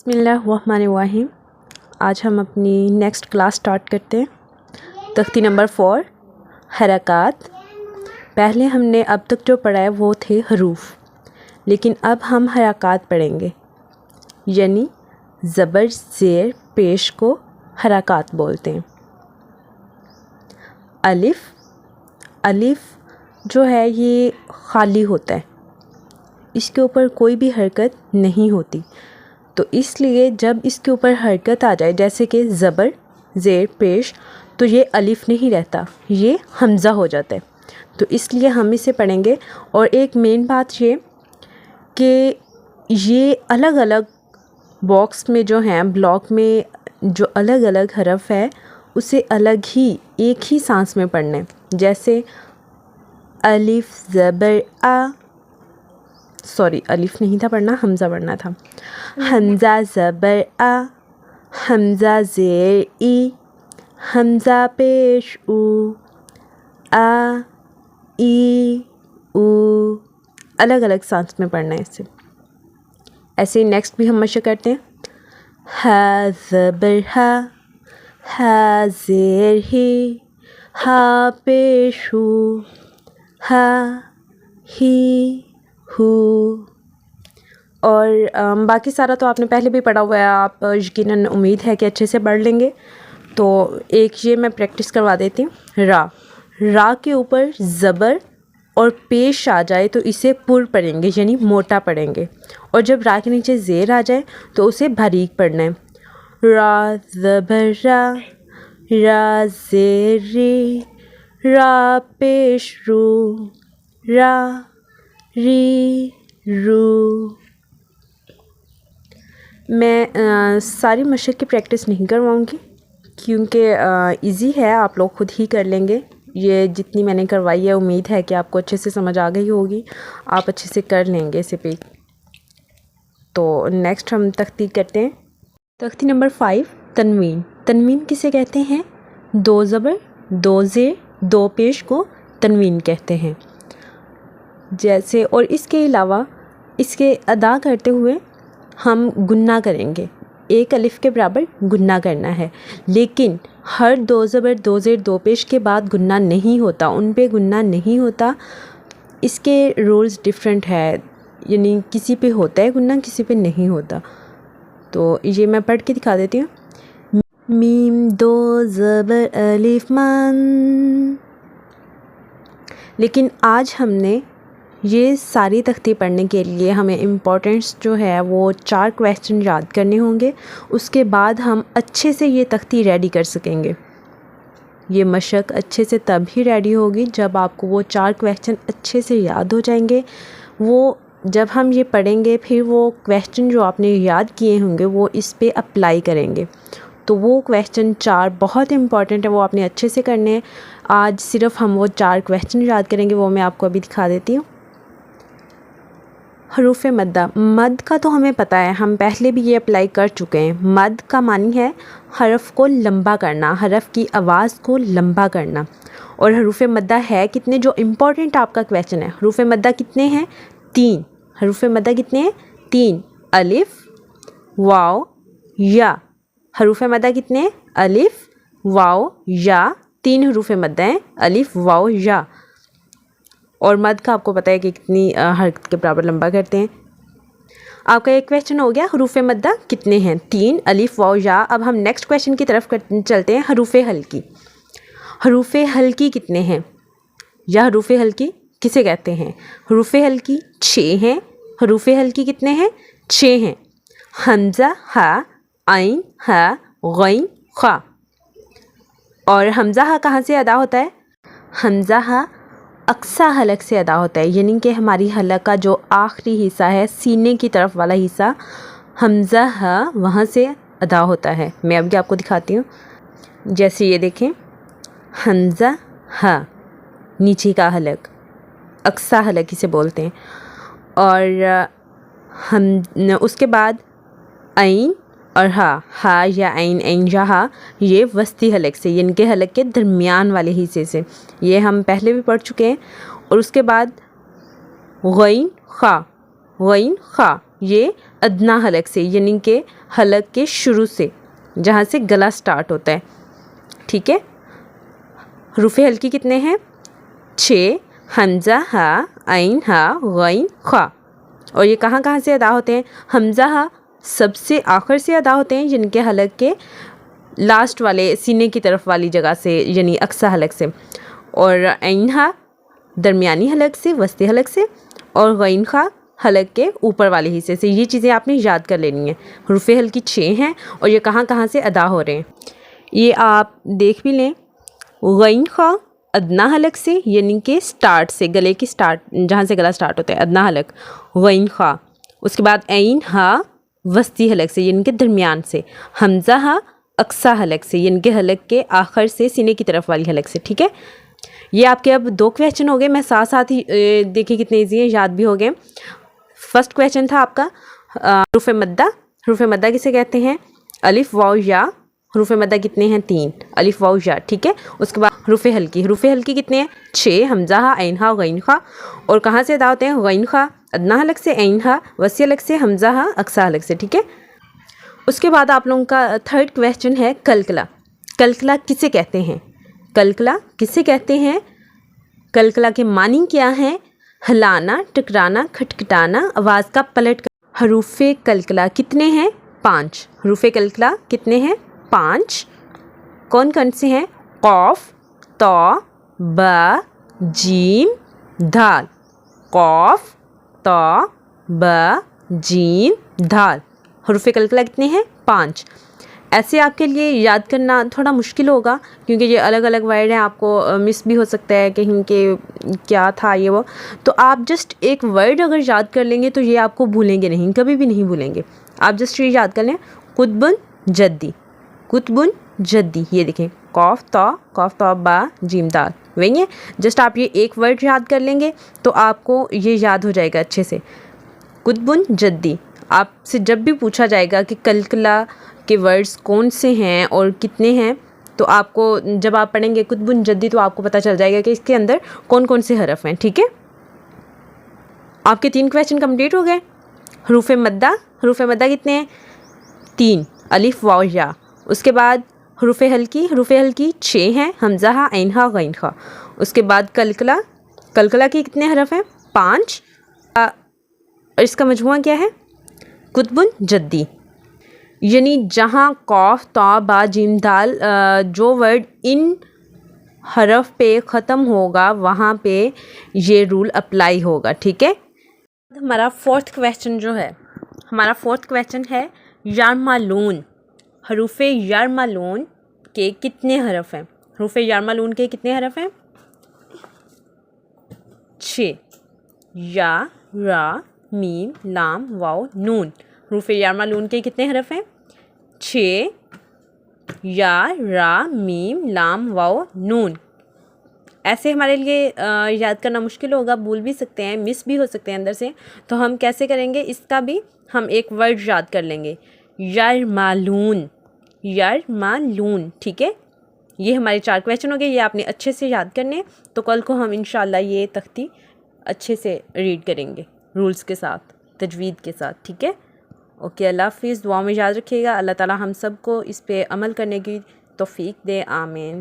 بسم اللہ الرحمن الرحیم۔ آج ہم اپنی نیکسٹ کلاس سٹارٹ کرتے ہیں۔ تختی نمبر 4 حرکات۔ پہلے ہم نے اب تک جو پڑھا ہے وہ تھے حروف، لیکن اب ہم حرکات پڑھیں گے، یعنی زبر زیر پیش کو حرکات بولتے ہیں۔ الف جو ہے یہ خالی ہوتا ہے، اس کے اوپر کوئی بھی حرکت نہیں ہوتی، تو اس لیے جب اس کے اوپر حرکت آ جائے جیسے کہ زبر زیر پیش، تو یہ الف نہیں رہتا، یہ حمزہ ہو جاتا ہے، تو اس لیے ہم اسے پڑھیں گے۔ اور ایک مین بات یہ کہ یہ الگ الگ باکس میں جو ہیں، بلاک میں جو الگ الگ حرف ہے اسے الگ ہی ایک ہی سانس میں پڑھنا ہے، جیسے الف زبر الف نہیں تھا پڑھنا، حمزہ پڑھنا تھا۔ حمزہ زبر حمزہ زیر ای، حمزہ پیش او، ای او، الگ الگ سانس میں پڑھنا ہے اسے۔ ایسے ہی نیکسٹ بھی ہم مشق کرتے ہیں۔ ہا زبر ہا زیر ہی، ہا پیش ہو، ہا ہی ہو۔ اور باقی سارا تو آپ نے پہلے بھی پڑھا ہوا ہے، آپ یقیناً امید ہے کہ اچھے سے پڑھ لیں گے۔ تو ایک یہ میں پریکٹس کروا دیتی ہوں۔ را کے اوپر زبر اور پیش آ جائے تو اسے پر پڑھیں گے، یعنی موٹا پڑھیں گے، اور جب را کے نیچے زیر آ جائے تو اسے باریک پڑھنا ہے۔ را زبر را زیر ری، را پیش رو، را ری رو۔ میں ساری مشق کی پریکٹس نہیں کرواؤں گی کیونکہ ایزی ہے، آپ لوگ خود ہی کر لیں گے۔ یہ جتنی میں نے کروائی ہے امید ہے کہ آپ کو اچھے سے سمجھ آ گئی ہوگی، آپ اچھے سے کر لیں گے اسے پہ۔ تو نیکسٹ ہم تختی کرتے ہیں۔ تختی نمبر 5 تنوین۔ تنوین کسے کہتے ہیں؟ 2 زبر 2 زیر 2 پیش کو تنوین کہتے ہیں۔ جیسے اور اس کے علاوہ اس کے ادا کرتے ہوئے ہم گنہ کریں گے، ایک الف کے برابر گنہ کرنا ہے، لیکن ہر 2 زبر 2 زیر 2 پیش کے بعد گنہ نہیں ہوتا، ان پہ گنہ نہیں ہوتا، اس کے رولز ڈیفرنٹ ہے، یعنی کسی پہ ہوتا ہے گنہ کسی پہ نہیں ہوتا۔ تو یہ میں پڑھ کے دکھا دیتی ہوں۔ میم 2 زبر الف من۔ لیکن آج ہم نے یہ ساری تختی پڑھنے کے لیے ہمیں امپورٹنٹس جو ہے وہ 4 کویسچن یاد کرنے ہوں گے، اس کے بعد ہم اچھے سے یہ تختی ریڈی کر سکیں گے۔ یہ مشق اچھے سے تب ہی ریڈی ہوگی جب آپ کو وہ 4 کویسچن اچھے سے یاد ہو جائیں گے۔ وہ جب ہم یہ پڑھیں گے پھر وہ کویسچن جو آپ نے یاد کیے ہوں گے وہ اس پہ اپلائی کریں گے، تو وہ کویسچن 4 بہت امپورٹنٹ ہے، وہ آپ نے اچھے سے کرنے ہیں۔ آج صرف ہم وہ 4 کویسچن یاد کریں گے، وہ میں آپ کو ابھی دکھا دیتی ہوں۔ حروف مدہ۔ مد کا تو ہمیں پتہ ہے، ہم پہلے بھی یہ اپلائی کر چکے ہیں۔ مد کا معنی ہے حرف کو لمبا کرنا، حرف کی آواز کو لمبا کرنا۔ اور حروف مدہ ہے کتنے، جو امپورٹنٹ آپ کا کویسچن ہے، حروف مدہ کتنے ہیں؟ 3۔ حروف مدہ کتنے ہیں؟ 3۔ الف واو یا۔ حروف مدہ کتنے ہیں؟ الف واو یا، 3 حروف مدہ ہیں، الف واو یا۔ اور مد کا آپ کو پتہ ہے کہ کتنی حرکت کے برابر لمبا کرتے ہیں۔ آپ کا ایک کویسچن ہو گیا، حروف مدہ کتنے ہیں؟ 3، الف واو یا۔ اب ہم نیکسٹ کویسچن کی طرف چلتے ہیں۔ حروف حلقی۔ حروف حلقی کتنے ہیں، یا حروف حلقی کسے کہتے ہیں؟ حروف حلقی 6 ہیں۔ حروف حلقی کتنے ہیں؟ 6 ہیں۔ حمزہ ہا، عین ہا، غین خا۔ اور حمزہ ہا کہاں سے ادا ہوتا ہے؟ حمزہ ہا اقصی حلق سے ادا ہوتا ہے، یعنی کہ ہماری حلق کا جو آخری حصہ ہے، سینے کی طرف والا حصہ، حمزہ ہا وہاں سے ادا ہوتا ہے۔ میں ابھی آپ کو دکھاتی ہوں، جیسے یہ دیکھیں، حمزہ ہا نیچے کا حلق، اقصی حلق اسے بولتے ہیں۔ اور اس کے بعد عین اور ہا یا عین یا ہا، یہ وسطی حلق سے، یعنی کہ حلق کے درمیان والے حصے سے، یہ ہم پہلے بھی پڑھ چکے ہیں۔ اور اس کے بعد غین خا، یہ ادنا حلق سے، یعنی کہ حلق کے شروع سے جہاں سے گلا سٹارٹ ہوتا ہے، ٹھیک ہے۔ حروف ہلکی کتنے ہیں؟ 6، حمزہ ہا، عین ہا، غین خا۔ اور یہ کہاں کہاں سے ادا ہوتے ہیں؟ حمزہ ہا سب سے آخر سے ادا ہوتے ہیں، جن کے حلق کے لاسٹ والے سینے کی طرف والی جگہ سے، یعنی اقصی حلق سے، اور عین ہا درمیانی حلق سے، وسطی حلق سے، اور غین خا حلق کے اوپر والے حصے سے۔ یہ چیزیں آپ نے یاد کر لینی ہیں۔ حروف ہلکی 6 ہیں اور یہ کہاں کہاں سے ادا ہو رہے ہیں یہ آپ دیکھ بھی لیں۔ غین خا ادنا حلق سے، یعنی کہ سٹارٹ سے، گلے کی سٹارٹ جہاں سے گلا سٹارٹ ہوتا ہے، ادنا حلق غین خا۔ اس کے بعد عین ہا وسطی حلق سے، یعنی کہ درمیان سے۔ حمزہ ہا اقصی حلق سے، یعنی کہ حلق کے آخر سے، سینے کی طرف والی حلق سے، ٹھیک ہے۔ یہ آپ کے اب 2 کویسچن ہو گئے، میں ساتھ ساتھ ہی دیکھیں کتنے ایزی ہیں، یاد بھی ہو گئے۔ فرسٹ کویسچن تھا آپ کا حروف مدہ۔ حروف مدہ کسے کہتے ہیں؟ الف واو یا۔ حروف مدہ کتنے ہیں؟ 3، الف واو یا، ٹھیک ہے۔ اس کے بعد حروف ہلکی۔ حروف ہلکی کتنے ہیں؟ 6، حمزہ ہا، عین ہا، غین خا۔ اور کہاں سے ادا ہوتے ہیں؟ غین خا ادنا حلق سے، عین ہا وسطی حلق سے، حمزہ ہا اقصی حلق سے، ٹھیک ہے۔ اس کے بعد آپ لوگوں کا تھرڈ کویسچن ہے کلکلا۔ کلکلا کسے کہتے ہیں؟ کلکلا کسے کہتے ہیں؟ کلکلا کے معنی کیا ہیں؟ ہلانا، ٹکرانا، کھٹکھٹانا، آواز کا پلٹ کر۔ حروف کلکلا کتنے ہیں؟ 5۔ حروف کلکلا کتنے ہیں؟ 5۔ کون کون سے ہیں؟ قاف، تا، با، جیم، دال۔ قاف، تا، با، جیم، دال۔ حروف کلکلا کتنے ہیں؟ 5۔ ایسے آپ کے لیے یاد کرنا تھوڑا مشکل ہوگا کیونکہ یہ الگ الگ ورڈ ہیں، آپ کو مس بھی ہو سکتا ہے کہیں کہ کیا تھا یہ وہ۔ تو آپ جسٹ ایک ورڈ اگر یاد کر لیں گے تو یہ آپ کو بھولیں گے نہیں، کبھی بھی نہیں بھولیں گے۔ آپ جسٹ یہ یاد کر لیں، قطبن جدی، قطبن جدی۔ یہ دیکھیں، قاف تا با جیم دال، وہی ہے۔ جسٹ آپ یہ ایک ورڈ یاد کر لیں گے تو آپ کو یہ یاد ہو جائے گا اچھے سے، قطبن جدی۔ آپ سے جب بھی پوچھا جائے گا کہ کلکلا کے ورڈز کون سے ہیں اور کتنے ہیں، تو آپ کو جب آپ پڑھیں گے قطبن جدی تو آپ کو پتہ چل جائے گا کہ اس کے اندر کون کون سے حرف ہیں، ٹھیک ہے۔ آپ کے 3 کویسچن کمپلیٹ ہو گئے۔ حروف مدہ، حروف مدہ کتنے ہیں؟ 3، الف واو یا۔ اس کے بعد حروف ہلکی، حروف ہلکی 6 ہیں، حمزہ ہا، عین ہا، غین خا۔ اس کے بعد کلکلا، کلکلا کے کتنے حرف ہیں؟ 5، اور اس کا مجموعہ کیا ہے؟ قطبن جدی۔ یعنی جہاں قاف، تا، با، جیم، دال جو ورڈ ان حرف پہ ختم ہوگا وہاں پہ یہ رول اپلائی ہوگا، ٹھیک ہے۔ ہمارا 4تھ کویسچن جو ہے، ہمارا 4تھ کویسچن ہے یارمالون۔ حروف یارمالون کے کتنے حرف ہیں؟ حروف یارمالون کے کتنے حرف ہیں؟ 6، یا، را، میم، لام، واو، نون۔ حروف یارمالون کے کتنے حرف ہیں؟ 6، یا، را، میم، لام، واو، نون۔ ایسے ہمارے لیے یاد کرنا مشکل ہوگا، بھول بھی سکتے ہیں، مس بھی ہو سکتے ہیں اندر سے، تو ہم کیسے کریں گے؟ اس کا بھی ہم ایک ورڈ یاد کر لیں گے، یارمالون، یارمالون، ٹھیک ہے۔ یہ ہمارے 4 کویسچن ہو گئے، یہ آپ نے اچھے سے یاد کرنے، تو کل کو ہم انشاءاللہ یہ تختی اچھے سے ریڈ کریں گے، رولز کے ساتھ، تجوید کے ساتھ، ٹھیک ہے۔ اوکے، اللہ حافظ، دعا میں یاد رکھیے گا، اللہ تعالی ہم سب کو اس پہ عمل کرنے کی توفیق دے، آمین۔